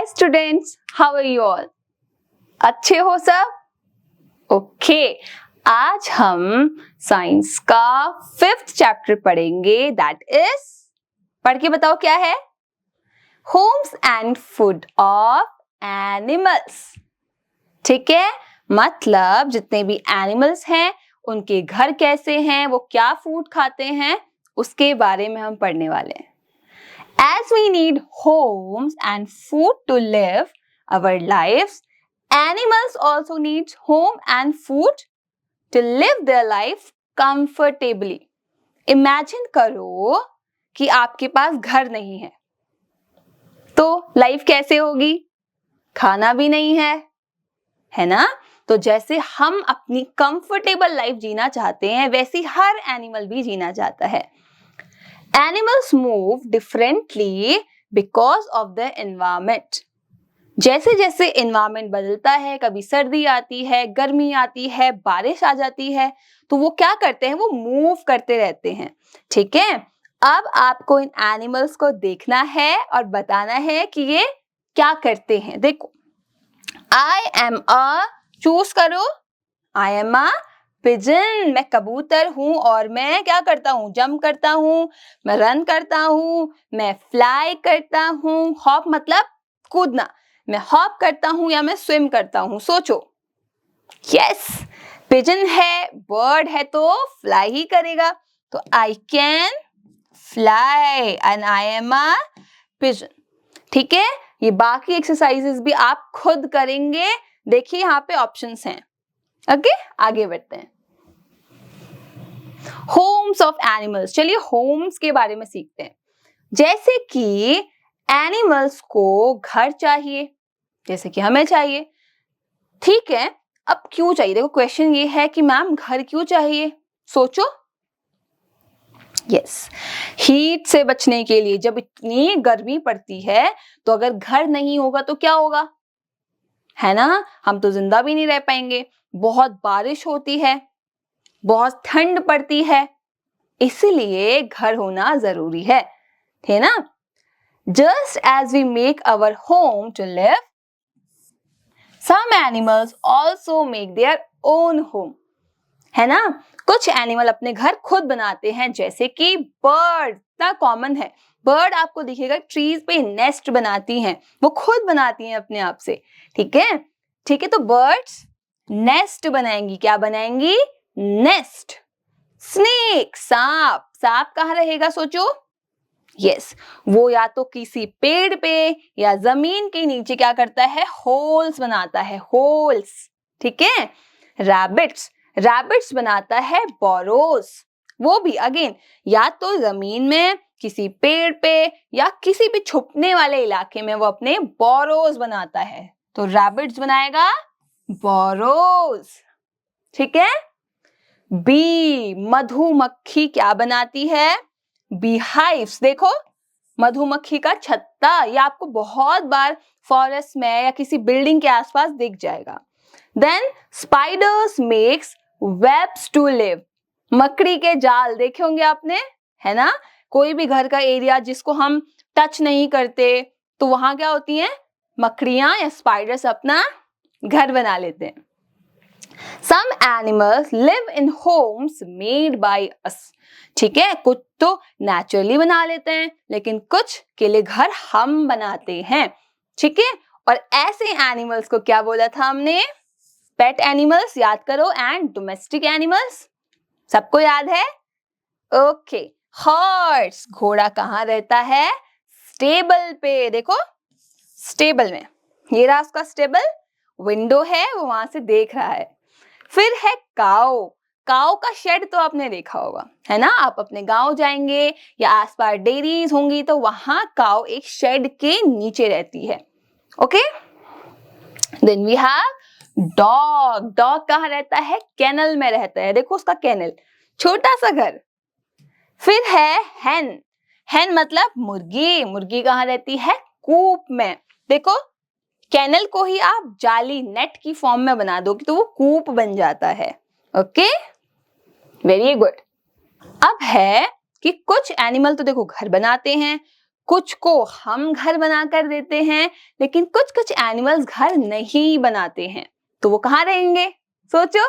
Hi students, how are you all? अच्छे हो सब? ओके, आज हम साइंस का 5th चैप्टर पढ़ेंगे, दैट इज, पढ़ के बताओ क्या है? Homes and food of animals. ठीक है, मतलब जितने भी एनिमल्स हैं उनके घर कैसे हैं, वो क्या फूड खाते हैं, उसके बारे में हम पढ़ने वाले हैं। As we need homes and food to live our lives, animals also need home and food to live their life comfortably. Imagine करो कि आपके पास घर नहीं है, तो लाइफ कैसे होगी? खाना भी नहीं है ना? तो जैसे हम अपनी कंफर्टेबल लाइफ जीना चाहते हैं, वैसे हर एनिमल भी जीना चाहता है। Animals move differently because of the environment. जैसे जैसे environment बदलता है, कभी सर्दी आती है, गर्मी आती है, बारिश आ जाती है, तो वो क्या करते हैं? वो मूव करते रहते हैं। ठीक है, अब आपको इन एनिमल्स को देखना है और बताना है कि ये क्या करते हैं। देखो, I am a, चूज करो, I am a पिजन, मैं कबूतर हूं और मैं क्या करता हूं? जंप करता हूं, मैं रन करता हूं, मैं फ्लाई करता हूं। हॉप मतलब कूदना, मैं हॉप करता हूं या मैं स्विम करता हूं। सोचो, यस, पिजन है, बर्ड है तो फ्लाई ही करेगा, तो I can fly and I am a pigeon. ठीक है, ये बाकी एक्सरसाइजेस भी आप खुद करेंगे। देखिए यहाँ पे ऑप्शंस हैं। ओके, आगे बढ़ते हैं। होम्स ऑफ एनिमल्स, चलिए होम्स के बारे में सीखते हैं। जैसे कि एनिमल्स को घर चाहिए, जैसे कि हमें चाहिए। ठीक है, अब क्यों चाहिए? देखो, क्वेश्चन ये है कि मैम घर क्यों चाहिए? सोचो। यस, हीट से बचने के लिए। जब इतनी गर्मी पड़ती है तो अगर घर नहीं होगा तो क्या होगा, है ना? हम तो जिंदा भी नहीं रह पाएंगे। बहुत बारिश होती बहुत ठंड पड़ती है, इसलिए घर होना जरूरी है ना? Just as we make our home to live, some animals also make their own home, है ना? कुछ एनिमल अपने घर खुद बनाते हैं, जैसे कि बर्ड, इतना कॉमन है। बर्ड आपको दिखेगा ट्रीज पे नेस्ट बनाती हैं, वो खुद बनाती हैं अपने आप से। ठीक है, ठीक है, तो बर्ड्स नेस्ट बनाएंगी। क्या बनाएंगी? नेस्ट। स्नेक, सांप, सांप कहाँ रहेगा? सोचो। यस, वो या तो किसी पेड़ पे या जमीन के नीचे क्या करता है? होल्स बनाता है, होल्स। ठीक है, रैबिट्स, रैबिट्स बनाता है बोरोस। वो भी अगेन या तो जमीन में, किसी पेड़ पे या किसी भी छुपने वाले इलाके में वो अपने बोरोस बनाता है, तो रैबिट्स बनाएगा बोरोस। ठीक है, बी, मधुमक्खी क्या बनाती है? बीहाइव्स। देखो, मधुमक्खी का छत्ता, ये आपको बहुत बार फॉरेस्ट में या किसी बिल्डिंग के आसपास दिख जाएगा। Then spiders makes webs to live, मकड़ी के जाल देखे होंगे आपने, है ना? कोई भी घर का एरिया जिसको हम टच नहीं करते, तो वहां क्या होती हैं? मकड़ियां या स्पाइडर्स अपना घर बना लेते हैं। Some animals live in homes made by us. ठीक है, कुछ तो नेचुरली बना लेते हैं, लेकिन कुछ के लिए घर हम बनाते हैं। ठीक है, और ऐसे एनिमल्स को क्या बोला था हमने? पेट एनिमल्स, याद करो, एंड डोमेस्टिक एनिमल्स। सबको याद है? ओके, हॉर्स, घोड़ा कहाँ रहता है? स्टेबल पे। देखो, स्टेबल में, ये रहा उसका स्टेबल, विंडो है, वो वहां से देख रहा है। फिर है काऊ, काऊ का शेड तो आपने देखा होगा, है ना? आप अपने गांव जाएंगे या आसपास डेयरीज होंगी तो वहां काऊ एक शेड के नीचे रहती है। Okay, then we have dog, dog कहाँ रहता है? केनल में रहता है। देखो उसका केनल, छोटा सा घर। फिर है हेन, हेन मतलब मुर्गी, मुर्गी कहाँ रहती है? कूप में। देखो, कैनल को ही आप जाली, नेट की फॉर्म में बना दोगे तो वो कूप बन जाता है। Okay, very good. अब है कि कुछ एनिमल तो देखो घर बनाते हैं, कुछ को हम घर बनाकर देते हैं, लेकिन कुछ कुछ एनिमल्स घर नहीं बनाते हैं, तो वो कहाँ रहेंगे? सोचो।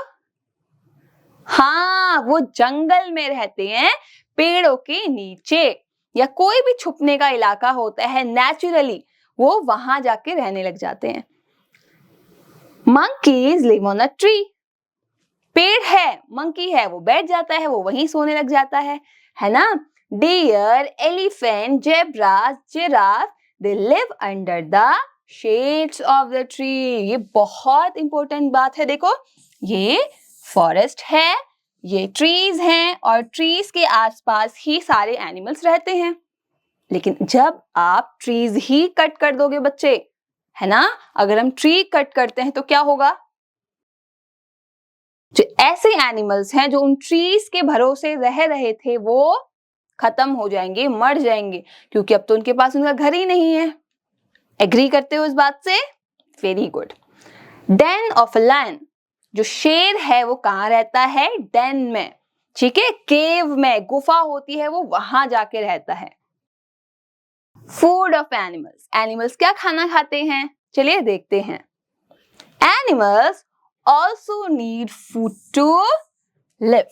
हाँ, वो जंगल में रहते हैं, पेड़ों के नीचे, या कोई भी छुपने का इलाका होता है नेचुरली, वो वहां जाके रहने लग जाते हैं। Monkeys live on a tree. पेड़ है, मंकी है, वो बैठ जाता है, वो वहीं सोने लग जाता है ना? Deer, elephant, zebras, giraffe, they live under the shades of the tree. ये बहुत इंपॉर्टेंट बात है। देखो, ये फॉरेस्ट है, ये ट्रीज हैं, और ट्रीज के आसपास ही सारे एनिमल्स रहते हैं। लेकिन जब आप ट्रीज ही कट कर दोगे बच्चे, है ना, अगर हम ट्री कट करते हैं तो क्या होगा? जो ऐसे एनिमल्स हैं जो उन ट्रीज के भरोसे रह रहे थे, वो खत्म हो जाएंगे, मर जाएंगे, क्योंकि अब तो उनके पास उनका घर ही नहीं है। एग्री करते हो इस बात से? Very good. Den of a lion, जो शेर है वो कहाँ रहता है? डेन में, ठीक है, केव में, गुफा होती है, वो वहां जाके रहता है। फूड ऑफ एनिमल्स, एनिमल्स क्या खाना खाते हैं? चलिए देखते हैं। Animals also need food to live.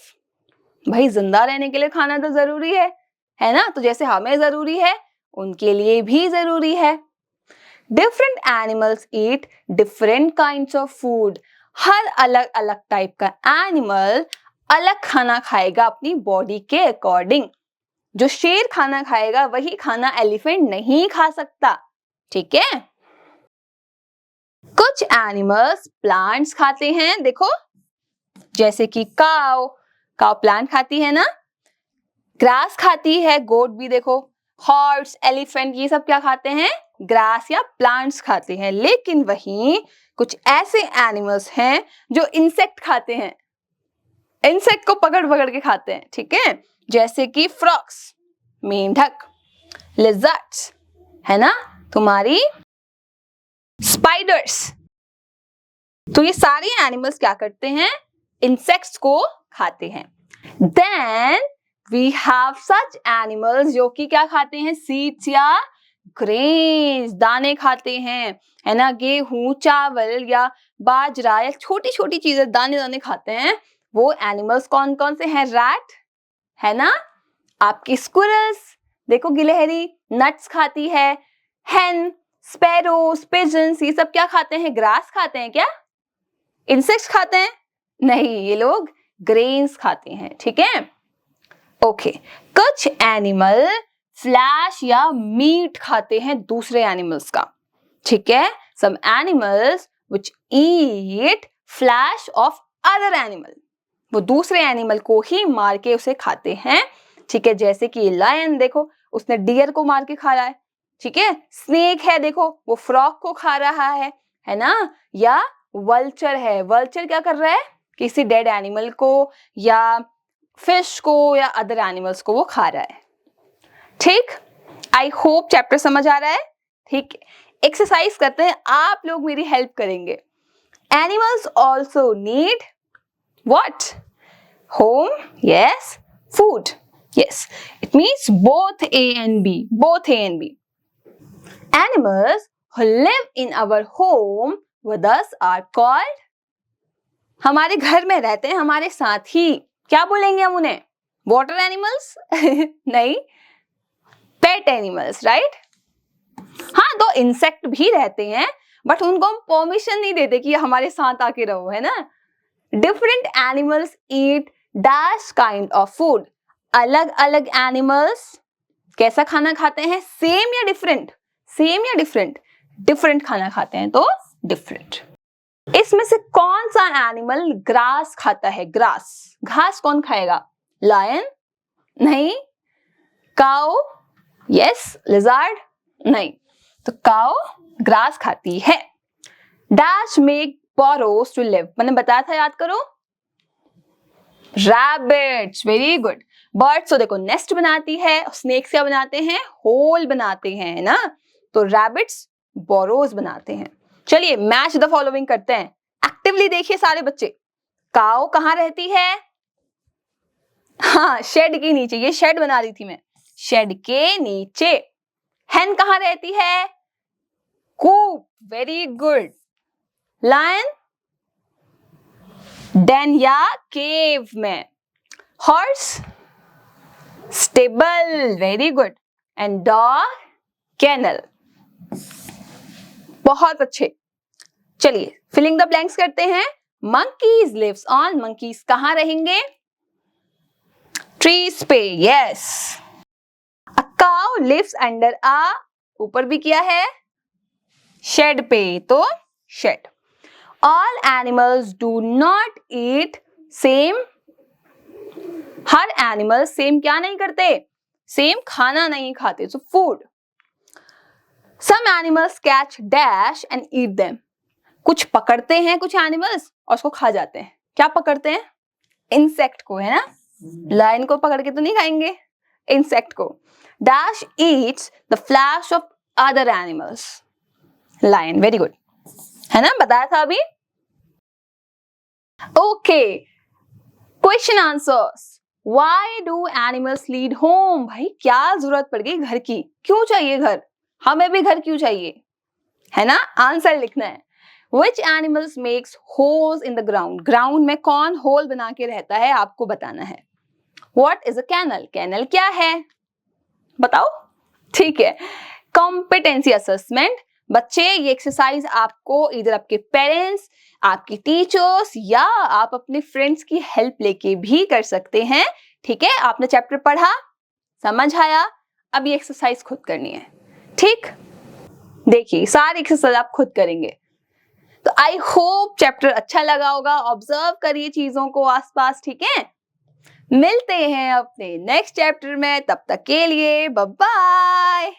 भाई जिंदा रहने के लिए खाना तो जरूरी है ना? तो जैसे हमें जरूरी है, उनके लिए भी जरूरी है। Different animals eat different kinds of food. हर अलग अलग टाइप का एनिमल अलग खाना खाएगा अपनी बॉडी के अकॉर्डिंग। जो शेर खाना खाएगा वही खाना एलिफेंट नहीं खा सकता, ठीक है? कुछ एनिमल्स प्लांट्स खाते हैं, देखो, जैसे कि काव प्लांट खाती है ना, ग्रास खाती है, गोट भी देखो, हॉर्स, एलिफेंट, ये सब क्या खाते हैं? ग्रास या प्लांट्स खाते हैं। लेकिन वहीं कुछ ऐसे एनिमल्स हैं जो इंसेक्ट खाते हैं, इंसेक्ट को पकड़ पकड़ के खाते हैं, ठीक है? जैसे कि फ्रॉक्स, मेंढक, लिजर्ड्स, है ना, तुम्हारी स्पाइडर्स। तो ये सारे एनिमल्स क्या करते हैं? इंसेक्ट्स को खाते हैं। Then we have such animals जो कि क्या खाते हैं? सीड्स या ग्रेन्स, दाने खाते हैं, है ना, गेहूं, चावल या बाजरा या छोटी छोटी चीजें, दाने दाने खाते हैं। वो एनिमल्स कौन कौन से हैं? रैट, है ना, आपकी स्क्विरल्स, देखो गिलहरी नट्स खाती है, हेन, स्पैरोस, पिजन्स, ये सब क्या खाते हैं? ग्रास खाते हैं क्या? इंसेक्ट्स खाते हैं? नहीं, ये लोग ग्रेन्स खाते हैं, ठीक है? ओके। कुछ एनिमल फ्लैश या मीट खाते हैं दूसरे एनिमल्स का, ठीक है? Some animals which eat flesh of other animal, वो दूसरे एनिमल को ही मार के उसे खाते हैं, ठीक है? जैसे कि लायन, देखो, उसने डियर को मार के खा रहा है, ठीक है? स्नेक है, देखो, वो फ्रॉग को खा रहा है ना? या वल्चर है, वल्चर क्या कर रहा है? किसी डेड एनिमल को या फिश को या अदर एनिमल्स को वो खा रहा है, ठीक? आई होप चैप्टर समझ आ रहा है, ठीक? एक्सरसाइज करते हैं, आप लोग मेरी हेल्प करेंगे। Animals also need what? Home, yes, food, yes, it means both A and B, both A and B. Animals who live in our home with us are called, हमारे घर में रहते हैं हमारे साथ ही, क्या बोलेंगे हम उन्हें? Water animals? नहीं, पेट एनिमल्स, राइट? हाँ, दो इंसेक्ट भी रहते हैं, बट उनको हम परमिशन नहीं देते कि हमारे साथ आके रहो, है ना? Different animals eat dash kind of food. अलग अलग एनिमल्स कैसा खाना खाते हैं? सेम या डिफरेंट? सेम या डिफरेंट? डिफरेंट खाना खाते हैं, तो डिफरेंट। इसमें से कौन सा एनिमल ग्रास खाता है? ग्रास, घास कौन खाएगा? लायन? नहीं। काऊ? यस। लिजर्ड? नहीं। तो काऊ ग्रास खाती है। Dash make burrows to live, मैंने बताया था, याद करो। Rabbits, very good. बर्ड्स तो देखो नेस्ट बनाती है, स्नेक्स क्या बनाते हैं? होल बनाते हैं, है ना? तो रैबिट्स बोरोस बनाते हैं। चलिए मैच द फॉलोइंग करते हैं, एक्टिवली देखिए सारे बच्चे। काऊ कहाँ रहती है? हाँ, शेड के नीचे, ये शेड बना रही थी मैं, शेड के नीचे। hen कहाँ रहती है? coop, very good. lion den या cave में. horse stable, very good. and dog kennel. बहुत अच्छे. चलिए फिलिंग द ब्लैंक्स करते हैं. monkeys lives on, monkeys कहाँ रहेंगे? trees पे. yes. a cow lives under a, ऊपर भी किया है, shed पे, तो shed. all animals do not eat same, her animal same क्या नहीं करते? सेम खाना नहीं खाते. so food. some animals catch dash and eat them. कुछ पकड़ते हैं कुछ एनिमल्स और उसको खा जाते हैं. क्या पकड़ते हैं? इंसेक्ट को, है ना. लायन को पकड़ के तो नहीं खाएंगे, इंसेक्ट को. dash eats the flesh of other animals. lion, very good, है ना, बताया था अभी. Okay, question answers. Why do animals need home? भाई क्या जरूरत पड़ गई घर की? क्यों चाहिए घर? हमें भी घर क्यों चाहिए? है ना, आंसर लिखना है. Which animals makes holes in the ground? Ground में कौन होल बना के रहता है, आपको बताना है. What is a kennel? kennel क्या है बताओ. ठीक है. Competency assessment. बच्चे ये एक्सरसाइज आपको इधर आपके पेरेंट्स, आपकी टीचर्स या आप अपने फ्रेंड्स की हेल्प लेके भी कर सकते हैं. ठीक है, आपने चैप्टर पढ़ा, समझ आया, अब ये एक्सरसाइज खुद करनी है. ठीक, देखिए सारी एक्सरसाइज आप खुद करेंगे. तो आई होप चैप्टर अच्छा लगा होगा. ऑब्जर्व करिए चीजों को आसपास. ठीक है, मिलते हैं अपने नेक्स्ट चैप्टर में. तब तक के लिए बाय बाय.